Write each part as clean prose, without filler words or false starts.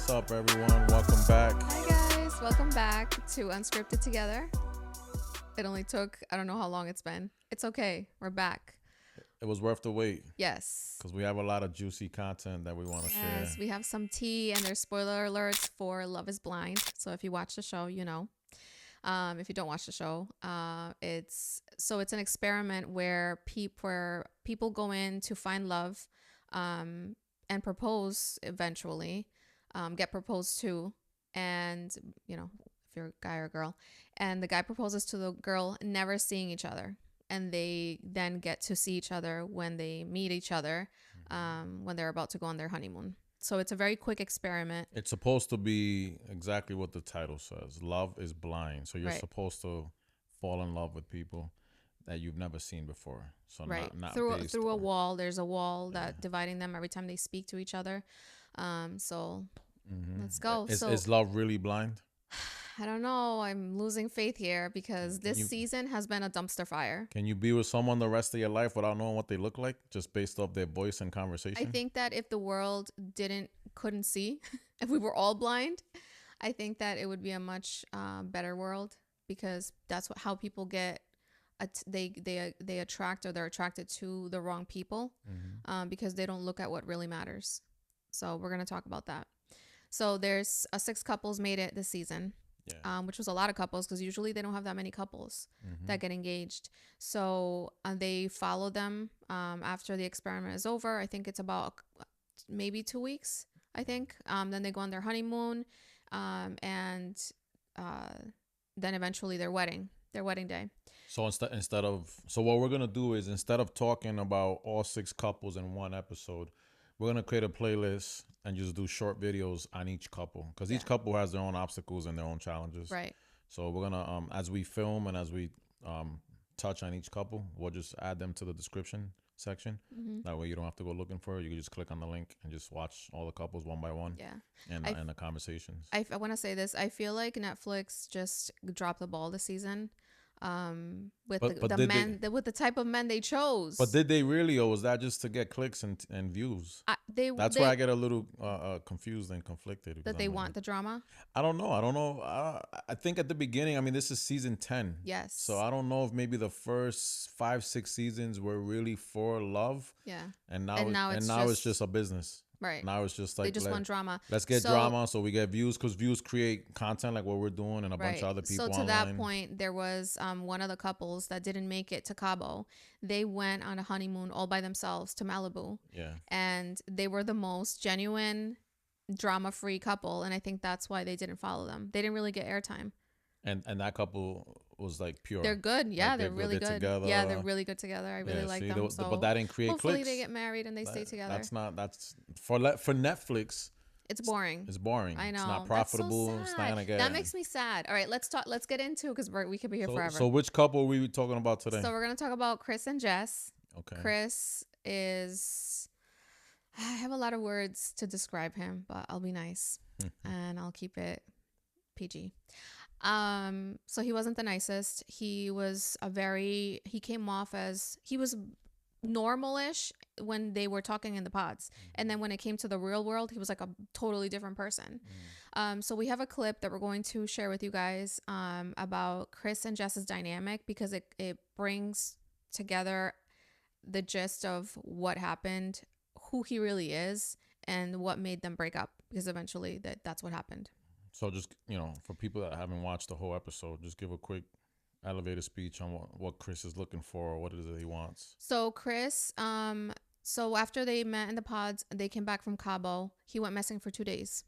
What's up, everyone? Welcome back. Hi guys, welcome back to Unscripted Together. It only took, I don't know how long it's been. It's okay, we're back. It was worth the wait Yes. because we have a lot of juicy content that we want to share. Yes, we have some tea and there's spoiler alerts for Love is Blind. So if you watch the show, you know. If you don't watch the show, it's an experiment where people go in to find love and propose eventually, get proposed to, and if you're a guy or a girl, and the guy proposes to the girl, never seeing each other, and they then get to see each other when they meet each other, when they're about to go on their honeymoon. So it's a very quick experiment. It's supposed to be exactly what the title says. Love is blind. So you're Right. supposed to fall in love with people that you've never seen before. So Right. not Through a wall. There's a wall that dividing them every time they speak to each other. So let's go. Is love really blind? I don't know. I'm losing faith here because this season has been a dumpster fire. Can you be with someone the rest of your life without knowing what they look like, just based off their voice and conversation? I think that if the world couldn't see, if we were all blind, I think that it would be a much better world, because that's how people get they attract, or they're attracted to the wrong people, because they don't look at what really matters. So we're gonna talk about that. So there's 6 couples made it this season. Yeah. Which was a lot of couples, because usually they don't have that many couples that get engaged. So they follow them after the experiment is over. I think it's about maybe 2 weeks, I think. Then they go on their honeymoon, and then eventually their wedding day. So so what we're going to do is, instead of talking about all 6 couples in one episode, we're going to create a playlist and just do short videos on each couple, because each couple has their own obstacles and their own challenges. Right. So we're going to, as we film and as we touch on each couple, we'll just add them to the description section. That way you don't have to go looking for it. You can just click on the link and just watch all the couples one by one. Yeah. And the conversations. I want to say this. I feel like Netflix just dropped the ball this season. With the type of men they chose. But did they really, or was that just to get clicks and views? That's why I get a little confused and conflicted. That they want the drama? I don't know. I think at the beginning, I mean, this is season 10. Yes. So I don't know if maybe the first 5-6 seasons were really for love. Yeah. And now it's just a business. Right. Now it's just like, they just want drama. Let's get drama so we get views, because views create content like what we're doing, and a bunch of other people So to online. that point, there was one of the couples that didn't make it to Cabo. They went on a honeymoon all by themselves to Malibu. Yeah. And they were the most genuine, drama-free couple, and I think that's why they didn't follow them. They didn't really get airtime. And that couple was like pure. They're good. Yeah, like they're really good. Together. Yeah, they're really good together. I really like them. But that didn't create hopefully clicks. They get married and they stay together. That's for Netflix. It's boring. It's boring. I know. It's not profitable. So it's not gonna get. That makes me sad. All right, let's talk. Let's get into it, because we could be here forever. So which couple are we talking about today? So we're gonna talk about Chris and Jess. Okay. Chris is. I have a lot of words to describe him, but I'll be nice and I'll keep it PG. So he wasn't the nicest. He came off as, he was normal-ish when they were talking in the pods, and then when it came to the real world, he was like a totally different person. So we have a clip that we're going to share with you guys about Chris and Jess's dynamic, because it brings together the gist of what happened, who he really is, and what made them break up, because eventually that's what happened. So just, for people that haven't watched the whole episode, just give a quick elevator speech on what Chris is looking for, or what it is that he wants. So Chris, so after they met in the pods, they came back from Cabo. He went missing for 2 days.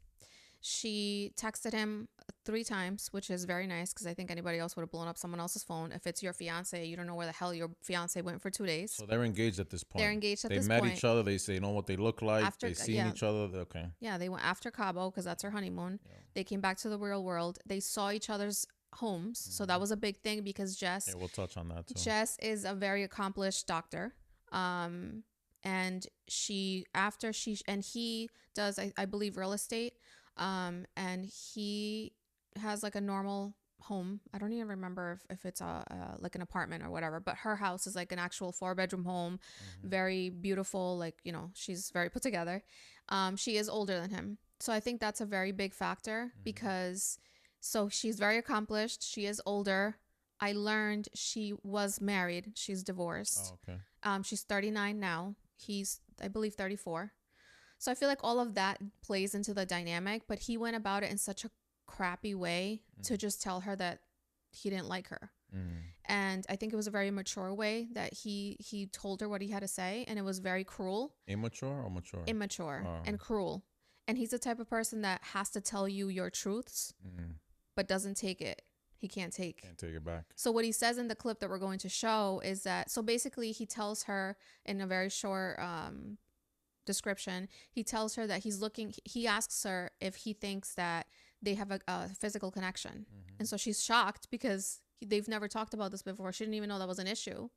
She texted him 3 times, which is very nice, because I think anybody else would have blown up someone else's phone. If it's your fiance, you don't know where the hell your fiance went for 2 days. So they're engaged at this point. They met each other. They know what they look like. They seen each other. Okay. Yeah, they went after Cabo, because that's her honeymoon. Yeah. They came back to the real world. They saw each other's homes. So that was a big thing, because Jess. Yeah, we'll touch on that too. Jess is a very accomplished doctor. And he does, I believe, real estate. And he has like a normal home. I don't even remember if it's like an apartment or whatever, but her house is like an actual 4-bedroom home, very beautiful. Like, she's very put together. She is older than him. So I think that's a very big factor because so she's very accomplished. She is older. I learned she was married. She's divorced. Oh, okay. She's 39 now. He's, I believe, 34. So I feel like all of that plays into the dynamic, but he went about it in such a crappy way to just tell her that he didn't like her. And I think it was a very mature way that he told her what he had to say, and it was very cruel. Immature or mature? Immature and cruel. And he's the type of person that has to tell you your truths, but doesn't take it. He can't take it back. So what he says in the clip that we're going to show is that, so basically he tells her in a very short description, he tells her that he asks her if he thinks that they have a physical connection. And so she's shocked because they've never talked about this before. She didn't even know that was an issue.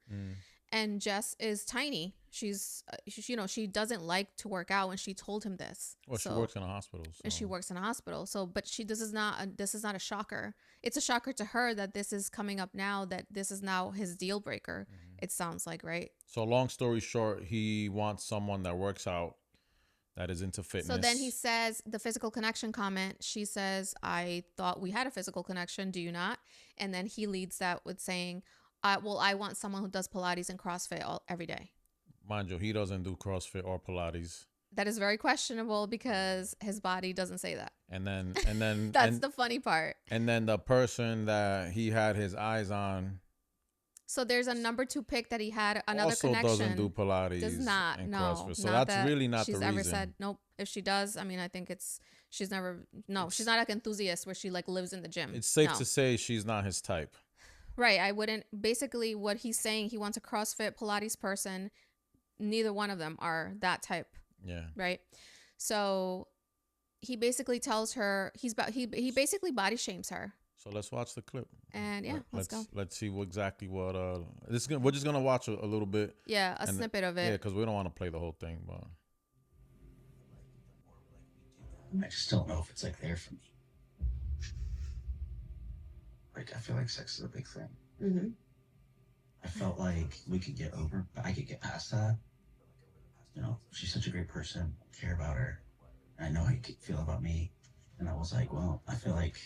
And Jess is tiny. She's, she doesn't like to work out, and she told him this. Well, she works in a hospital. So. And she works in a hospital. So, but this is not a shocker. It's a shocker to her that this is coming up now, that this is now his deal breaker. It sounds like, right? So long story short, he wants someone that works out, that is into fitness. So then he says the physical connection comment. She says, I thought we had a physical connection. Do you not? And then he leads that with saying, well, I want someone who does Pilates and CrossFit every day. Mind you, he doesn't do CrossFit or Pilates. That is very questionable because his body doesn't say that. And then that's the funny part. And then the person that he had his eyes on. So there's a number 2 pick that he had another also connection. Doesn't do Pilates. Does not. And no. CrossFit. So not that's that really not the reason. She's ever said nope. If she does, I mean, I think she's not like an enthusiast where she like lives in the gym. It's safe to say she's not his type. Right. I wouldn't. Basically, what he's saying, he wants a CrossFit Pilates person. Neither one of them are that type. Yeah. Right. So he basically tells her he basically body shames her. So let's watch the clip. And yeah, let's go. Let's see exactly what we're just gonna watch a little bit. Yeah, a snippet of it. Yeah, because we don't want to play the whole thing, but I just don't know if it's like there for me. Like, I feel like sex is a big thing. I felt like we could get over, but I could get past that. You know, she's such a great person. I care about her. And I know how you feel about me. And I was like, well, I feel like.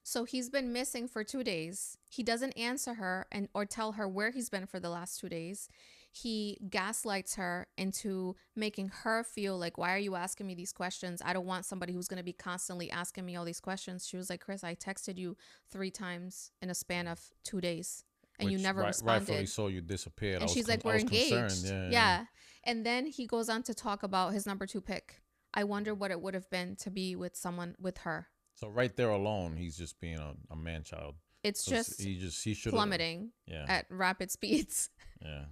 So he's been missing for 2 days. He doesn't answer her or tell her where he's been for the last 2 days. He gaslights her into making her feel like, why are you asking me these questions? I don't want somebody who's going to be constantly asking me all these questions. She was like, Chris, I texted you 3 times in a span of 2 days and you never responded. Rightfully so, you disappeared. And she's like, we're engaged. Yeah. And then he goes on to talk about his number 2 pick. I wonder what it would have been to be with someone with her. So right there alone, he's just being a man child. It's just he should plummeting at rapid speeds. Yeah.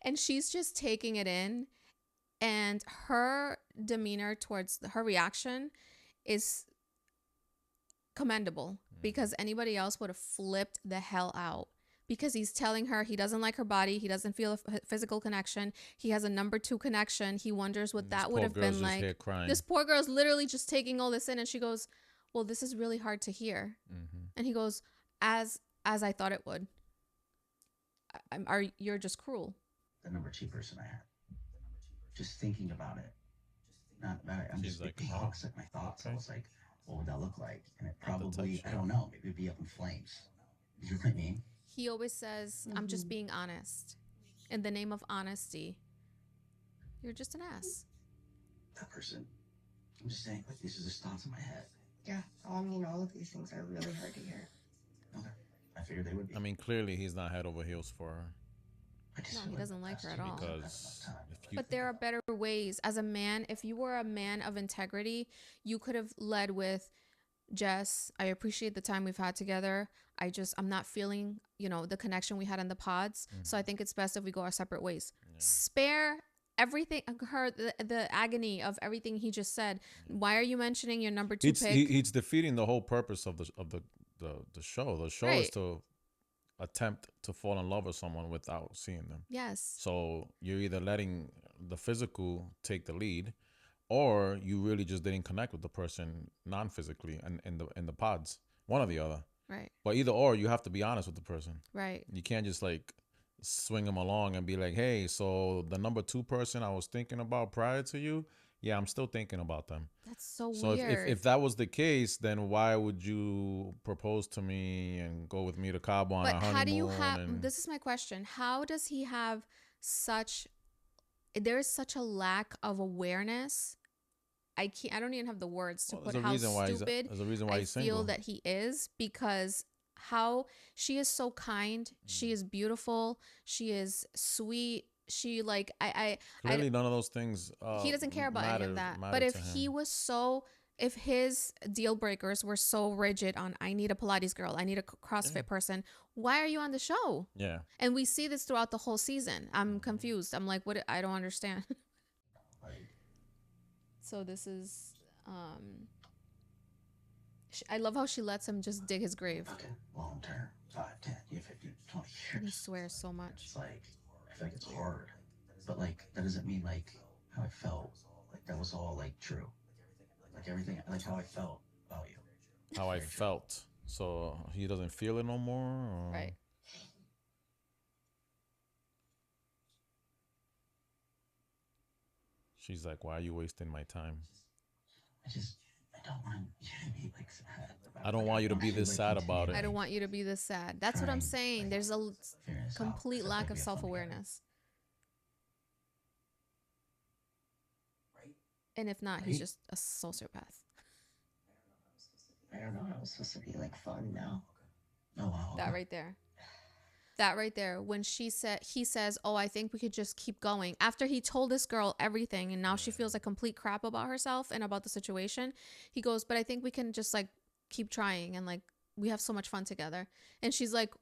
And she's just taking it in, and her demeanor towards her reaction is commendable because anybody else would have flipped the hell out because he's telling her he doesn't like her body. He doesn't feel a physical connection. He has a number 2 connection. He wonders what that would have been like. This poor girl's literally just taking all this in, and she goes, well, this is really hard to hear. And he goes, as I thought it would. You're just cruel. The number 2 person I had. Just thinking about it. Not about it. I'm just like, thoughts, like my thoughts. Okay. I was like, what would that look like? And it probably, I don't know, maybe it'd be up in flames. You know what I mean? He always says, I'm just being honest. In the name of honesty. You're just an ass. That person. I'm just saying, like, these are just thoughts in my head. Yeah, I mean, all of these things are really hard to hear. Okay. I figured they would be. I mean, clearly he's not head over heels for her. No, he doesn't like her at all. But there are better ways. As a man, if you were a man of integrity, you could have led with, Jess, I appreciate the time we've had together. I'm not feeling, the connection we had in the pods. So I think it's best if we go our separate ways. Yeah. Spare everything, the agony of everything he just said. Why are you mentioning your number 2 pick? He's defeating the whole purpose of the show. The show is to attempt to fall in love with someone without seeing them. Yes. So you're either letting the physical take the lead, or you really just didn't connect with the person non-physically and in the pods. One or the other. Right. But either or, you have to be honest with the person. Right. You can't just like swing them along and be like, hey, so the number 2 person I was thinking about prior to you, Yeah, I'm still thinking about them. That's so So weird. if that was the case, then why would you propose to me and go with me to Cabo on But a how do you honeymoon? have, And this is my question. How does he have such, there is such a lack of awareness. I don't even have the words to well, there's put a how reason why stupid there's a reason why I he's feel single. that he is, because how she is so kind, she is beautiful, she is sweet, she like I Clearly, none of those things he doesn't care about any of that. But matter if to he him. was so, if his deal breakers were so rigid on, I need a Pilates girl, I need a CrossFit Yeah. person, why are you on the show? Yeah. And we see this throughout the whole season. I'm confused. I'm like, what? I don't understand. Like, So this is, I love how she lets him just dig his grave. fucking long term, 5, 10, 15, 20 And he years. swears so much. It's like, I feel like it's hard. But like, that doesn't mean like how I felt. Like, that was all like true. Like, everything, like how I felt about you. How I Very true. felt. So he doesn't feel it no more? Or? Right. She's like, why are you wasting my time? I don't want you to be like sad. I don't want you to be this sad about it. I don't want you to be this sad. That's what I'm saying. There's a complete lack of self-awareness. And if not, he's just a sociopath. I don't know how it's supposed to be like fun now. Oh, wow. That right there. That right there. When he says, oh, I think we could just keep going. After he told this girl everything and now she feels like complete crap about herself and about the situation, he goes, but I think we can just like keep trying and like we have so much fun together. And she's like,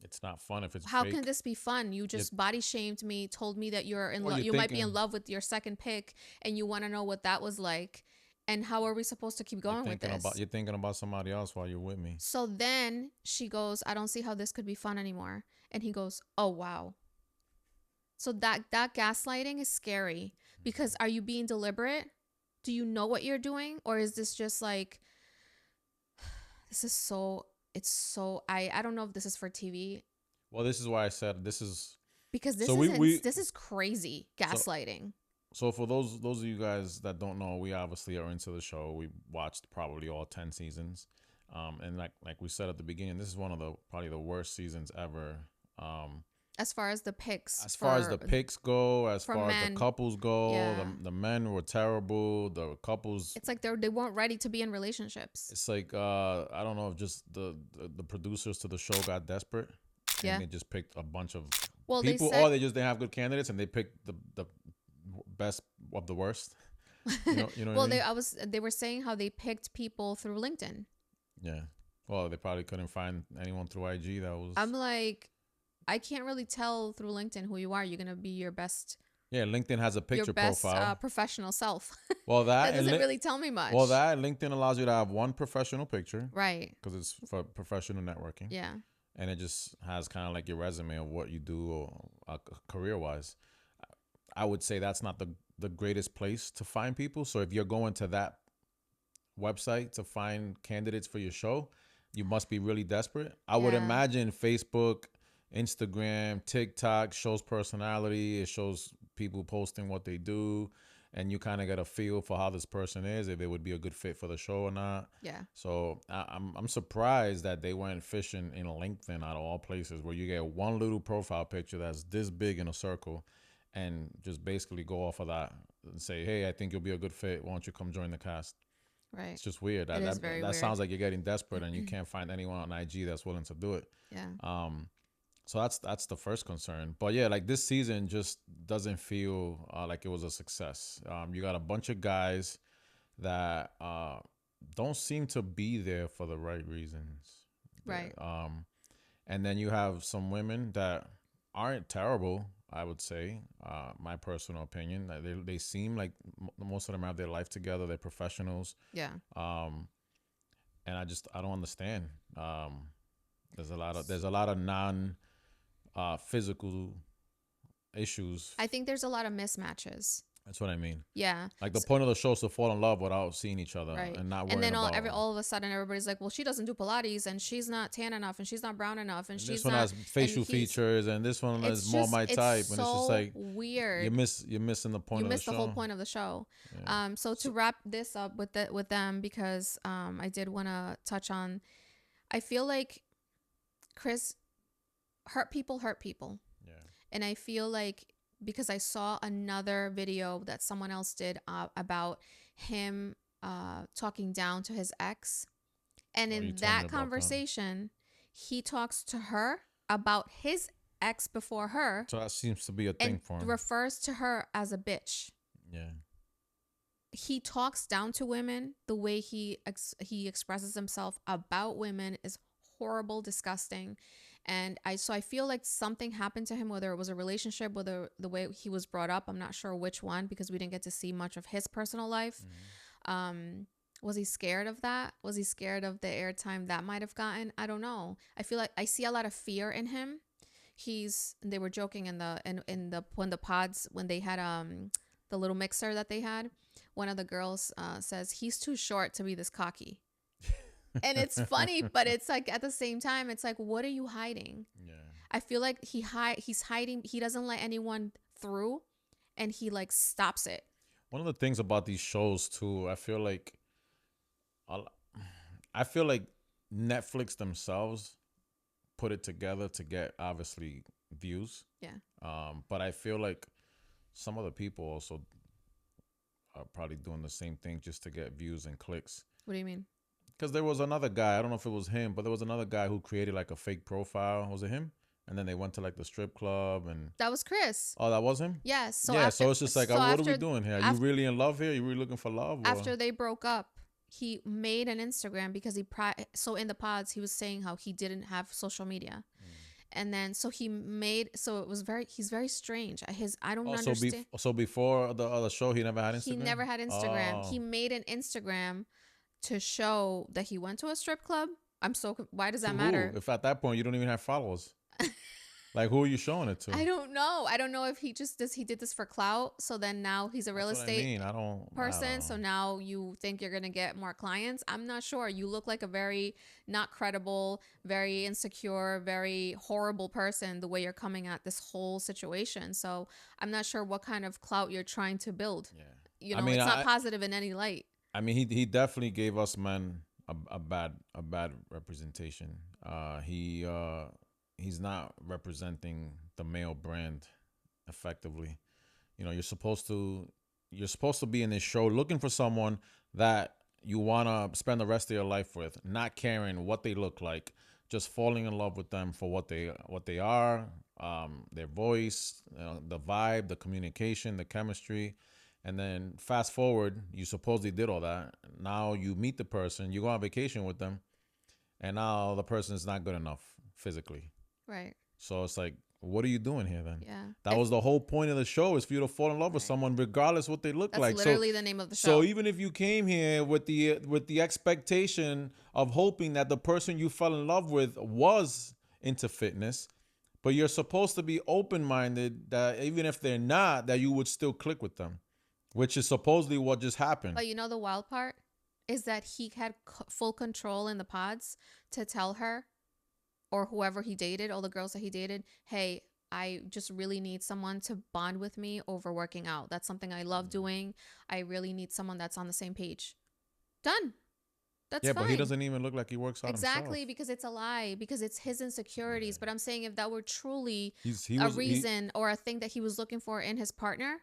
it's not fun if it's how fake. can this be fun? You just body shamed me, told me that you're in Well, love. you're You might be in thinking- love with your second pick and you want to know what that was like. And how are we supposed to keep going with this? You're thinking about somebody else while you're with me. So then she goes, I don't see how this could be fun anymore. And he goes, oh, wow. So that gaslighting is scary because are you being deliberate? Do you know what you're doing? Or is this just like, this is so, it's so, I don't know if this is for TV. Well, this is why I said this is. Because this, So this is crazy gaslighting. So for those of you guys that don't know, we obviously are into the show. We watched probably all 10 seasons. And like we said at the beginning, this is one of the probably the worst seasons ever. As far as the picks. As far as the picks go, as far as the couples go, yeah. the men were terrible. The couples, it's like they weren't ready to be in relationships. it's like I don't know if just the producers to the show got desperate. Yeah. And they just picked a bunch of well, people, they said, or they just didn't have good candidates and they picked the best of the worst. You know well, what I mean? they were saying how they picked people through LinkedIn. Yeah. Well, they probably couldn't find anyone through IG that was. I'm like, I can't really tell through LinkedIn who you are. You're gonna be your best. Yeah, LinkedIn has a picture your best, profile. Professional self. Well, that doesn't really tell me much. Well, that LinkedIn allows you to have one professional picture, right? Because it's for professional networking. Yeah. And it just has kind of like your resume of what you do career-wise. I would say that's not the greatest place to find people. So if you're going to that website to find candidates for your show, you must be really desperate. I would imagine Facebook, Instagram, TikTok shows personality. It shows people posting what they do. And you kind of get a feel for how this person is, if they would be a good fit for the show or not. Yeah. So I'm surprised that they went fishing in LinkedIn out of all places, where you get one little profile picture that's this big in a circle, and just basically go off of that and say, hey, I think you'll be a good fit. Why don't you come join the cast? Right. It's just weird. It is very weird. Sounds like you're getting desperate and you can't find anyone on IG that's willing to do it. Yeah. So that's the first concern. But yeah, like this season just doesn't feel like it was a success. You got a bunch of guys that don't seem to be there for the right reasons. Right. And then you have some women that aren't terrible, I would say, my personal opinion. They seem like most of them have their life together. They're professionals. Yeah. And I don't understand. There's a lot of non physical issues. I think there's a lot of mismatches. That's what I mean. Yeah. Like the point of the show is to fall in love without seeing each other Right. and not worrying And then about. all of a sudden everybody's like, well, she doesn't do Pilates and she's not tan enough and she's not brown enough and And she's this one not. has facial features and this one is more my type. It's And it's just so like weird. you're missing the point You of the missed show. the whole point of the show. Yeah. So to wrap this up with them, because I did want to touch on, I feel like Chris hurt people. Yeah. And I feel like because I saw another video that someone else did about him talking down to his ex. And in that conversation, he talks to her about his ex before her. So that seems to be a thing for him. Refers to her as a bitch. Yeah. He talks down to women. The way he expresses himself about women is horrible, disgusting. And I feel like something happened to him, whether it was a relationship, whether the way he was brought up. I'm not sure which one, because we didn't get to see much of his personal life. Was he scared of that? Was he scared of the airtime that might have gotten? I don't know. I feel like I see a lot of fear in him. They were joking in the pods when they had the little mixer that they had. One of the girls says he's too short to be this cocky. And it's funny, but it's like at the same time, it's like, what are you hiding? Yeah. I feel like he's hiding. He doesn't let anyone through, and he like stops it. One of the things about these shows too, I feel like Netflix themselves put it together to get obviously views. Yeah. But I feel like some other people also are probably doing the same thing just to get views and clicks. What do you mean? Because there was another guy, I don't know if it was him, but there was another guy who created like a fake profile. Was it him? And then they went to like the strip club and... That was Chris. Oh, that was him? Yes. So it's just like, what are we doing here? Are you really in love here? Are you really looking for love? Or? After they broke up, he made an Instagram because so in the pods, he was saying how he didn't have social media. And then, he's very strange. I don't understand. So before the other show, he never had Instagram? He never had Instagram. Oh. He made an Instagram to show that he went to a strip club. Why does that matter? If at that point you don't even have followers. Like, who are you showing it to? I don't know. I don't know if he did this for clout. So then now he's a real estate person. So now you think you're going to get more clients. I'm not sure. You look like a very not credible, very insecure, very horrible person the way you're coming at this whole situation. So I'm not sure what kind of clout you're trying to build. Yeah. It's not positive in any light. I mean, he definitely gave us men a bad representation. He's not representing the male brand effectively. You know, you're supposed to be in this show looking for someone that you want to spend the rest of your life with, not caring what they look like, just falling in love with them for what they are, their voice, the vibe, the communication, the chemistry. And then fast forward, you supposedly did all that. Now you meet the person, you go on vacation with them, and now the person is not good enough physically. Right. So it's like, what are you doing here then? Yeah. That was the whole point of the show, is for you to fall in love with someone regardless what they look like. That's literally the name of the show. So even if you came here with the expectation of hoping that the person you fell in love with was into fitness, but you're supposed to be open-minded that even if they're not, that you would still click with them, which is supposedly what just happened. But you know the wild part is that he had full control in the pods to tell her, or whoever he dated, all the girls that he dated, hey, I just really need someone to bond with me over working out. That's something I love doing. I really need someone that's on the same page. Done. That's fine. Yeah, but he doesn't even look like he works out exactly himself. Because it's a lie, because it's his insecurities. Yeah. But I'm saying if that were truly or a thing that he was looking for in his partner,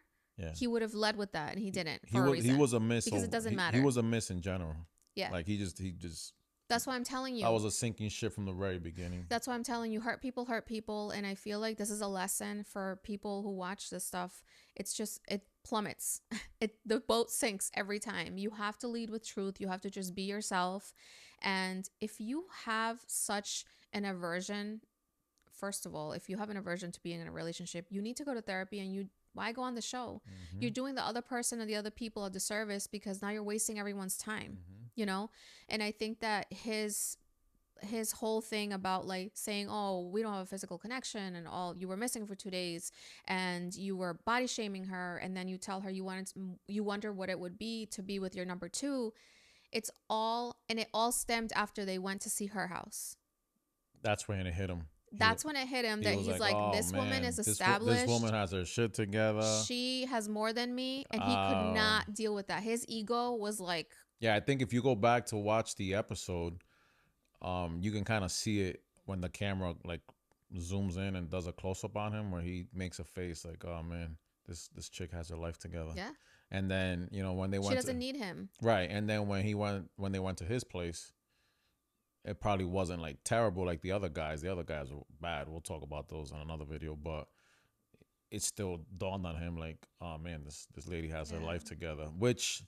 he would have led with that, and he didn't. He was a miss because it doesn't matter. He was a miss in general. Yeah, like he just. That's why I'm telling you. That was a sinking ship from the very beginning. That's why I'm telling you, hurt people. And I feel like this is a lesson for people who watch this stuff. It's just, it plummets. The boat sinks every time. You have to lead with truth. You have to just be yourself. And if you have such an aversion, first of all, if you have an aversion to being in a relationship, you need to go to therapy, and why go on the show? Mm-hmm. You're doing the other person and the other people a disservice, because now you're wasting everyone's time. Mm-hmm. You know, and I think that his his whole thing about like saying, oh, we don't have a physical connection, and all, you were missing for 2 days, and you were body shaming her, and then you tell her you wonder what it would be to be with your number two. It all stemmed after they went to see her house. That's when it hit him. That's when it hit him that he's like, oh, this woman is established. This woman has her shit together. She has more than me, and he could not deal with that. His ego was like... Yeah, I think if you go back to watch the episode, you can kind of see it when the camera like zooms in and does a close-up on him, where he makes a face like, oh man, this chick has her life together. Yeah. And then, you know, when they went, she doesn't need him. Right. And then when they went to his place, it probably wasn't like terrible like the other guys. The other guys were bad. We'll talk about those on another video, but it still dawned on him like, oh man, this lady has her life together, which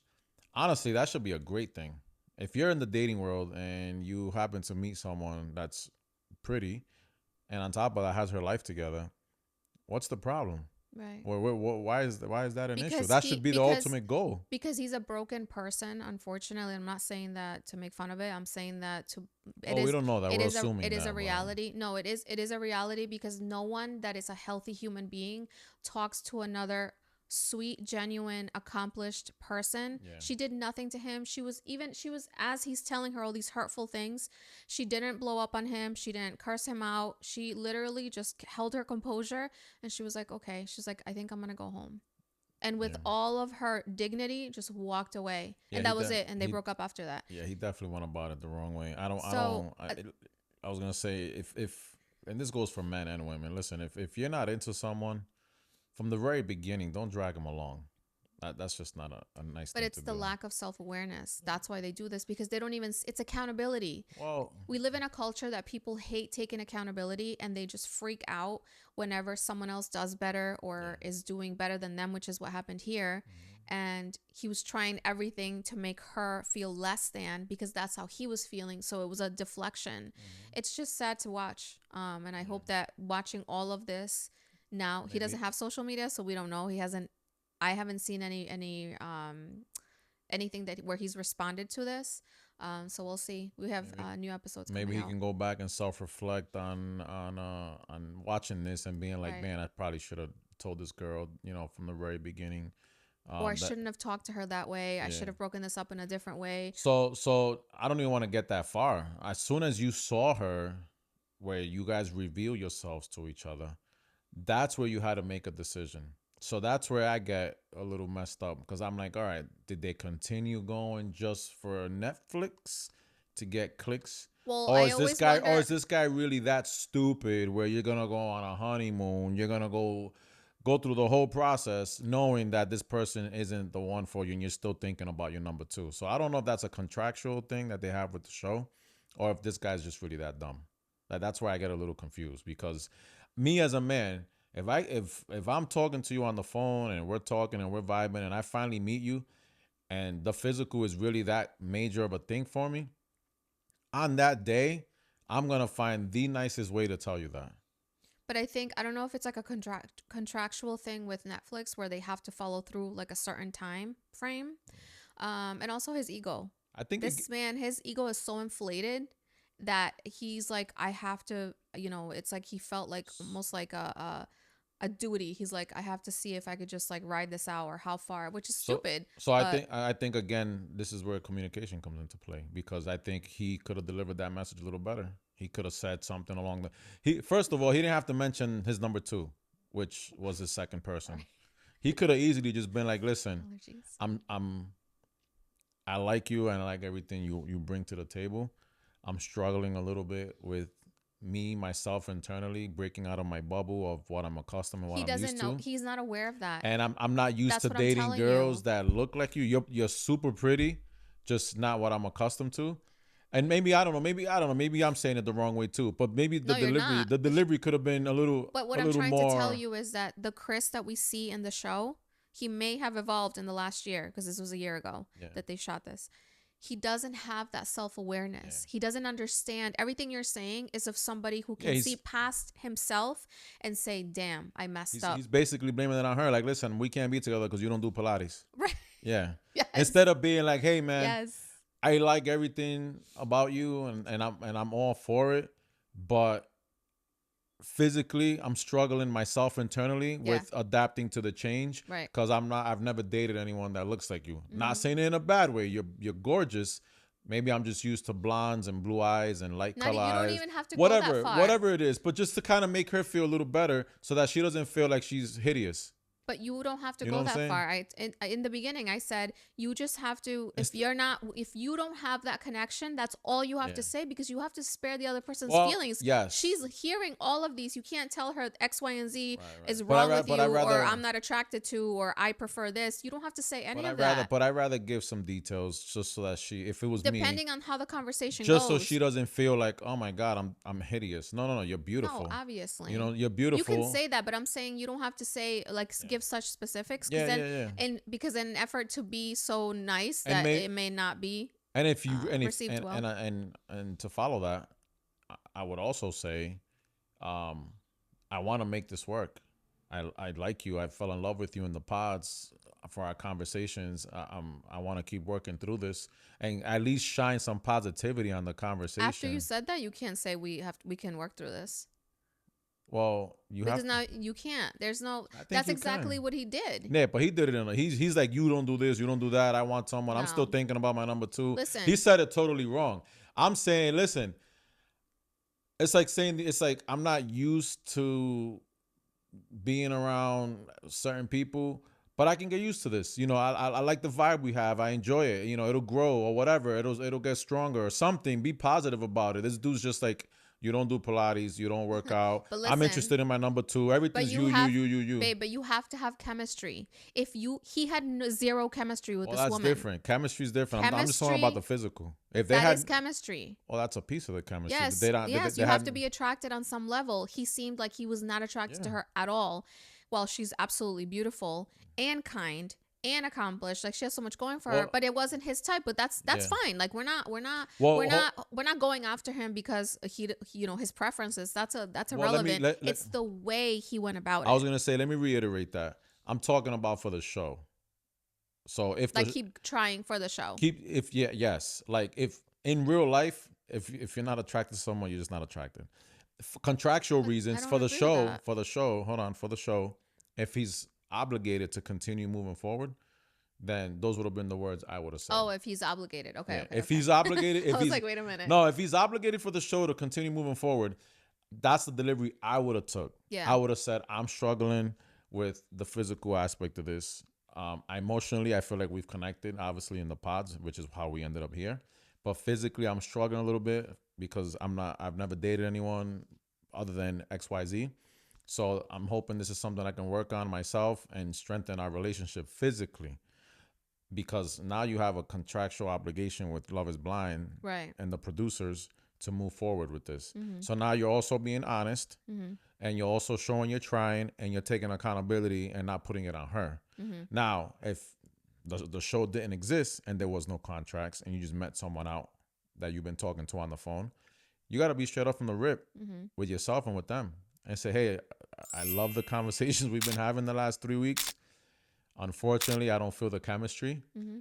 honestly, that should be a great thing. If you're in the dating world and you happen to meet someone that's pretty and on top of that has her life together, what's the problem? Right. Why is that an issue? That should be the ultimate goal. Because he's a broken person, unfortunately. I'm not saying that to make fun of it. I'm saying that we don't know that. We're assuming it is that, a reality. No, it is a reality, because no one that is a healthy human being talks to another sweet, genuine, accomplished person. Yeah. She did nothing to him. She was as he's telling her all these hurtful things, she didn't blow up on him. She didn't curse him out. She literally just held her composure, and she was like, okay. She's like, I think I'm gonna go home. And with all of her dignity, just walked away. And that was it. And they broke up after that. Yeah, he definitely went about it the wrong way. I was gonna say, if and this goes for men and women, listen, if you're not into someone from the very beginning, don't drag them along. That's just not a nice thing to do. But it's the lack of self-awareness. That's why they do this, because they don't even... It's accountability. Well, we live in a culture that people hate taking accountability, and they just freak out whenever someone else does better or is doing better than them, which is what happened here. Mm-hmm. And he was trying everything to make her feel less than, because that's how he was feeling. So it was a deflection. Mm-hmm. It's just sad to watch. And I hope that watching all of this... Now, he doesn't have social media, so we don't know. I haven't seen anything that where he's responded to this. So we'll see. We have new episodes coming out. Maybe he can go back and self-reflect on watching this and being like, man, I probably should have told this girl, you know, from the very beginning. Or I shouldn't have talked to her that way. I should have broken this up in a different way. So I don't even want to get that far. As soon as you saw her, where you guys reveal yourselves to each other, that's where you had to make a decision. So that's where I get a little messed up, because I'm like, all right, did they continue going just for Netflix to get clicks? Well, or is this guy really that stupid where you're gonna go on a honeymoon, you're gonna go through the whole process knowing that this person isn't the one for you, and you're still thinking about your number two? So I don't know if that's a contractual thing that they have with the show, or if this guy's just really that dumb. That's where I get a little confused, because me as a man, if I'm talking to you on the phone and we're talking and we're vibing and I finally meet you and the physical is really that major of a thing for me, on that day, I'm going to find the nicest way to tell you that. But I don't know if it's like a contractual thing with Netflix where they have to follow through like a certain time frame. And also his ego. I think his ego is so inflated that he's like, I have to, you know, it's like he felt like almost like a duty. He's like, I have to see if I could just like ride this out or how far, which is stupid. So I think again, this is where communication comes into play, because I think he could have delivered that message a little better. He could have said something along first of all, he didn't have to mention his number two, which was his second person. Sorry. He could have easily just been like, listen, I like you and I like everything you bring to the table. I'm struggling a little bit with myself internally, breaking out of my bubble of what I'm accustomed and what I'm used to. He doesn't know. He's not aware of that. And I'm not used to dating girls that look like you. You're super pretty, just not what I'm accustomed to. And maybe I don't know. Maybe I'm saying it the wrong way too. But maybe the delivery could have been a little. But what I'm trying to tell you is that the Chris that we see in the show, he may have evolved in the last year, because this was a year ago that they shot this. He doesn't have that self-awareness. Yeah. He doesn't understand. Everything you're saying is of somebody who can see past himself and say, damn, I messed up. He's basically blaming it on her. Like, listen, we can't be together because you don't do Pilates. Right. Yeah. Yes. Instead of being like, hey, man, I like everything about you, and I'm all for it, but physically I'm struggling myself internally Yeah. with adapting to the change, Right. because I've never dated anyone that looks like you. Not Mhm. saying it in a bad way. You're gorgeous. Maybe I'm just used to blondes and blue eyes and light Not color you don't eyes. even have to go that Whatever, far. whatever it is, but just to kind of make her feel a little better so that she doesn't feel like she's hideous. But you don't have to You know go what I'm that saying? far. In the beginning, I said you just have to. If you don't have that connection, that's all you have Yeah. to say, because you have to spare the other person's Well, feelings. yes. She's hearing all of these. You can't tell her X, Y, and Z Right. is But wrong with but you, I or rather, I'm not attracted to, or I prefer this. You don't have to say any of rather, that. but I rather give some details just so that if it was me, Depending on how the conversation just so goes. she doesn't feel like, oh my God, I'm hideous. No, no, no, you're No, beautiful. obviously. You know, you're You can beautiful. say that, but I'm saying you don't have to say, like, give such specifics, because Yeah, then, yeah, yeah. because in an effort to be so nice And that it may not be and if you received well. and to follow that, I would also say, um, I want to make this work. I like you. I fell in love with you in the pods for our conversations. I want to keep working through this and at least shine some positivity on the conversation. After you said that, you can't say we can work through this, Well, you because have. now you can't. There's no. I think That's you exactly can. what he did. Yeah, but he did it in he's like, you don't do this, you don't do that. I want someone. I'm still No. thinking about my number two. Listen. He said it totally wrong. I'm saying, listen, it's like saying, it's like I'm not used to being around certain people, but I can get used to this. You know, I like the vibe we have. I enjoy it. You know, it'll grow or whatever. It'll get stronger or something. Be positive about it. This dude's just like, you don't do Pilates, you don't work out. But I'm listen, interested in my number two. but Everything's you have, you. babe. But you have to have chemistry. If he had zero chemistry with Well, this that's woman. different. Chemistry's different. I'm just talking about the physical. If they That had, is chemistry. well, that's a piece of the chemistry. Yes, They don't. yes, They you have had, to be attracted on some level. He seemed like he was not attracted to Yeah. her at all, while she's absolutely beautiful and kind and accomplished. Like, she has so much going for her, Well, but it wasn't his type. But that's yeah. fine. Like, we're not Well, we're not going after him because he, his preferences. That's Well, irrelevant. let- It's the way he went about I was it. gonna say, let me reiterate that. I'm talking about for the show. So if Like, the keep trying for the show. yes, like if in real life, if you're not attracted to someone, you're just not attracted. For contractual But I reasons don't for the agree with show, that. hold on, for the show, if he's obligated to continue moving forward, then those would have been the words I would have said. Oh, if he's obligated. Okay. Yeah. Okay. If okay. he's obligated, if I was he's like, wait a minute. no, if he's obligated for the show to continue moving forward, that's the delivery I would have took. Yeah. I would have said, I'm struggling with the physical aspect of this. Emotionally, I feel like we've connected, obviously, in the pods, which is how we ended up here. But physically, I'm struggling a little bit because I've never dated anyone other than XYZ. So I'm hoping this is something I can work on myself and strengthen our relationship physically. Because now you have a contractual obligation with Love is Blind Right. and the producers to move forward with this. Mm-hmm. So now you're also being honest, Mm-hmm. and you're also showing you're trying, and you're taking accountability and not putting it on her. Mm-hmm. Now, if the show didn't exist and there was no contracts and you just met someone out that you've been talking to on the phone, you got to be straight up from the rip Mm-hmm. with yourself and with them and say, hey, I love the conversations we've been having the last 3 weeks. Unfortunately, I don't feel the chemistry. Mm-hmm.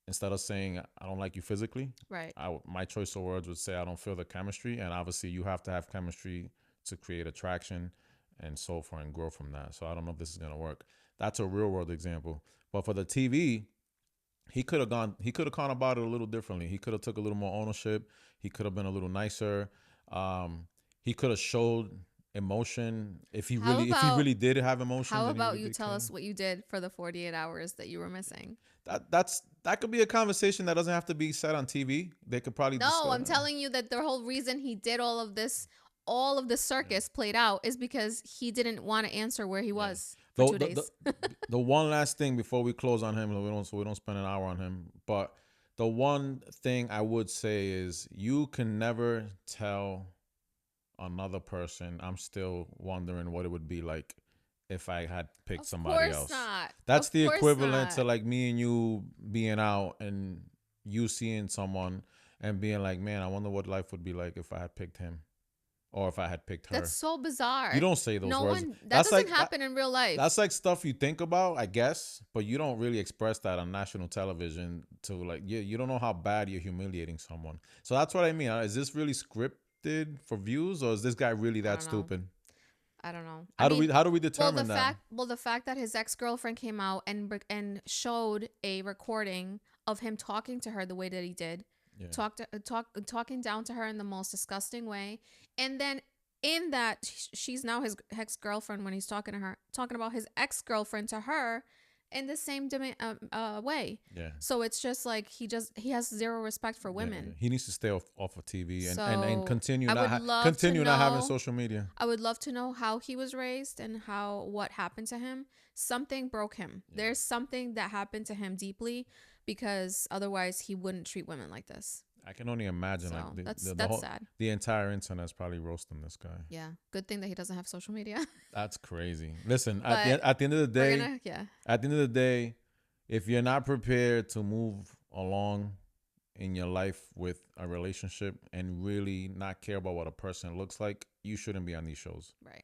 Instead of saying I don't like you physically, Right. my choice of words would say I don't feel the chemistry, and obviously you have to have chemistry to create attraction and so forth and grow from that. So I don't know if this is gonna work. That's a real world example, but for the TV, he could have gone about it a little differently. He could have took a little more ownership. He could have been a little nicer. He could have showed emotion if he really did have emotion. How about you tell us what you did for the 48 hours that you were missing? That could be a conversation that doesn't have to be said on TV. They could probably No, I'm telling you that the whole reason he did all of the circus played out is because he didn't want to answer where he was for 2 days. The one last thing before we close on him, so we don't spend an hour on him. But the one thing I would say is you can never tell another person. I'm still wondering what it would be like if I had picked somebody else. Not. That's Of the course equivalent not. to like me and you being out and you seeing someone and being like, man, I wonder what life would be like if I had picked him. or if I had picked her. That's so bizarre. You don't say those no words. one that That's doesn't like, happen in real life. That's like stuff you think about, I guess, but you don't really express that on national television to like, you don't know how bad you're humiliating someone. So that's what I mean. Is this really scripted for views, or is this guy really that stupid? I don't know. How do we determine that? The fact that his ex-girlfriend came out and showed a recording of him talking to her the way that he did, talking down to her in the most disgusting way, and then in that she's now his ex-girlfriend when he's talking about his ex-girlfriend to her in the same way. Yeah. So it's just like he has zero respect for women. Yeah. He needs to stay off of TV and, So and continue not having social media. I would love to know how he was raised and what happened to him. Something broke him. Yeah. There's something that happened to him deeply, because otherwise he wouldn't treat women like this. I can only imagine. So like that's sad. The entire internet's probably roasting this guy. Yeah, good thing that he doesn't have social media. That's crazy. Listen, at the end of the day, at the end of the day, if you're not prepared to move along in your life with a relationship and really not care about what a person looks like, you shouldn't be on these shows. Right.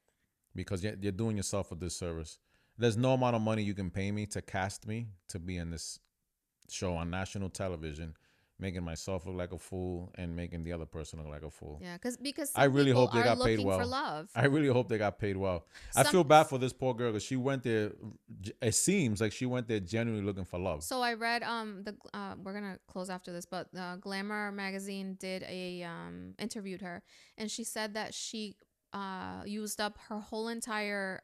Because you're doing yourself a disservice. There's no amount of money you can pay me to cast me to be in this show on national television, making myself look like a fool and making the other person look like a fool. Yeah, because I really hope they got paid well. For love. I really hope they got paid well. I feel bad for this poor girl because she went there. It seems like she went there genuinely looking for love. So I read we're gonna close after this, but Glamour magazine did interviewed her, and she said that she used up her whole entire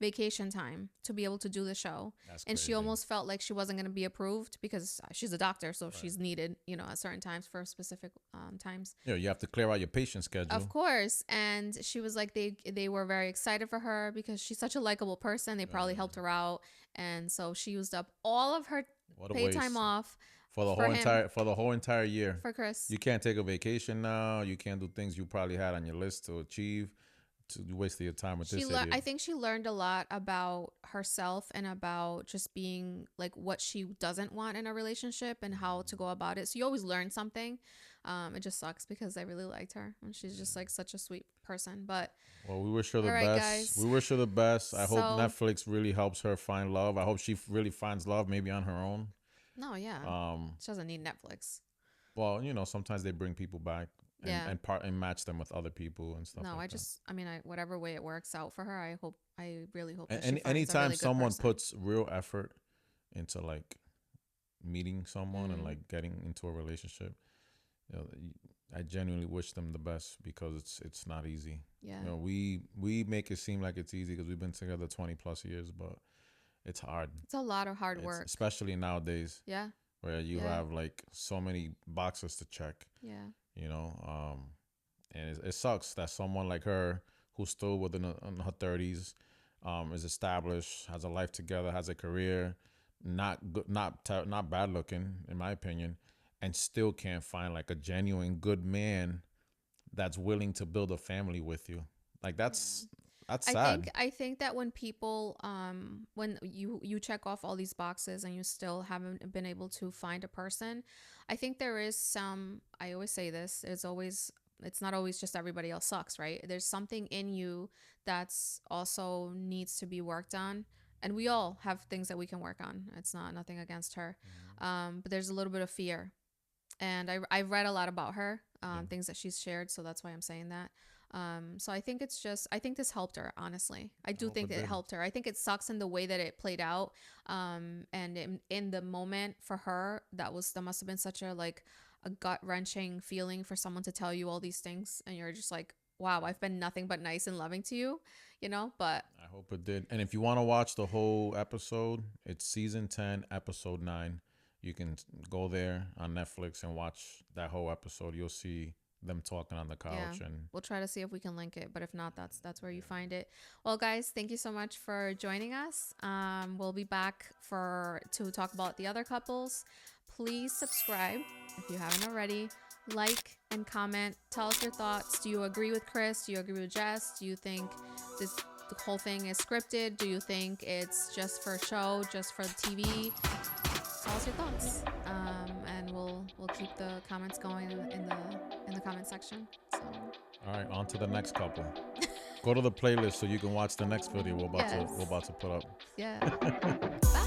vacation time to be able to do the show. That's and crazy. She almost felt like she wasn't going to be approved because she's a doctor, so she's needed, at certain times for specific times. Yeah, you have to clear out your patient schedule. Of course. And she was like, they were very excited for her because she's such a likable person. They probably helped her out, and so she used up all of her paid time off for the whole entire year. For Chris, you can't take a vacation now. You can't do things you probably had on your list to achieve. To waste your time with this idiot. I think she learned a lot about herself and about just being like what she doesn't want in a relationship and how to go about it. So you always learn something. It just sucks because I really liked her and she's just like such a sweet person. But we wish her the best. Guys. We wish her the best. I hope Netflix really helps her find love. I hope she really finds love maybe on her own. No, yeah. She doesn't need Netflix. Well, sometimes they bring people back. And match them with other people and stuff. No, whatever way it works out for her, I really hope. Anytime someone puts real effort into like meeting someone and like getting into a relationship, I genuinely wish them the best because it's not easy. Yeah. We make it seem like it's easy because we've been together 20 plus years, but it's hard. It's a lot of hard work, especially nowadays. Yeah. Where you have like so many boxes to check. Yeah. And it sucks that someone like her who's still within her 30s, is established, has a life together, has a career, not bad looking in my opinion, and still can't find like a genuine good man that's willing to build a family with you. Like that's sad. I think that when people when you check off all these boxes and you still haven't been able to find a person, I think there is some, I always say this, it's not always just everybody else sucks, right? There's something in you that's also needs to be worked on. And we all have things that we can work on. It's nothing against her. But there's a little bit of fear. And I've read a lot about her, things that she's shared. So that's why I'm saying that. So I think I think this helped her, honestly. I do think that it helped her. I think it sucks in the way that it played out. And in the moment for her, that must have been such a gut-wrenching feeling for someone to tell you all these things. And you're just like, wow, I've been nothing but nice and loving to you, but I hope it did. And if you want to watch the whole episode, it's season 10, episode 9. You can go there on Netflix and watch that whole episode. You'll see them talking on the couch, and we'll try to see if we can link it, but if not, that's where you find it. Well, guys, thank you so much for joining us. We'll be back to talk about the other couples. Please subscribe if you haven't already. Like and comment. Tell us your thoughts. Do you agree with Chris? Do you agree with Jess? Do you think the whole thing is scripted? Do you think it's just for show, just for TV? Tell us your thoughts, and we'll keep the comments going in the comment section. So All right, on to the next couple. Go to the playlist so you can watch the next video we're about Yes. to put up. Yeah. Bye.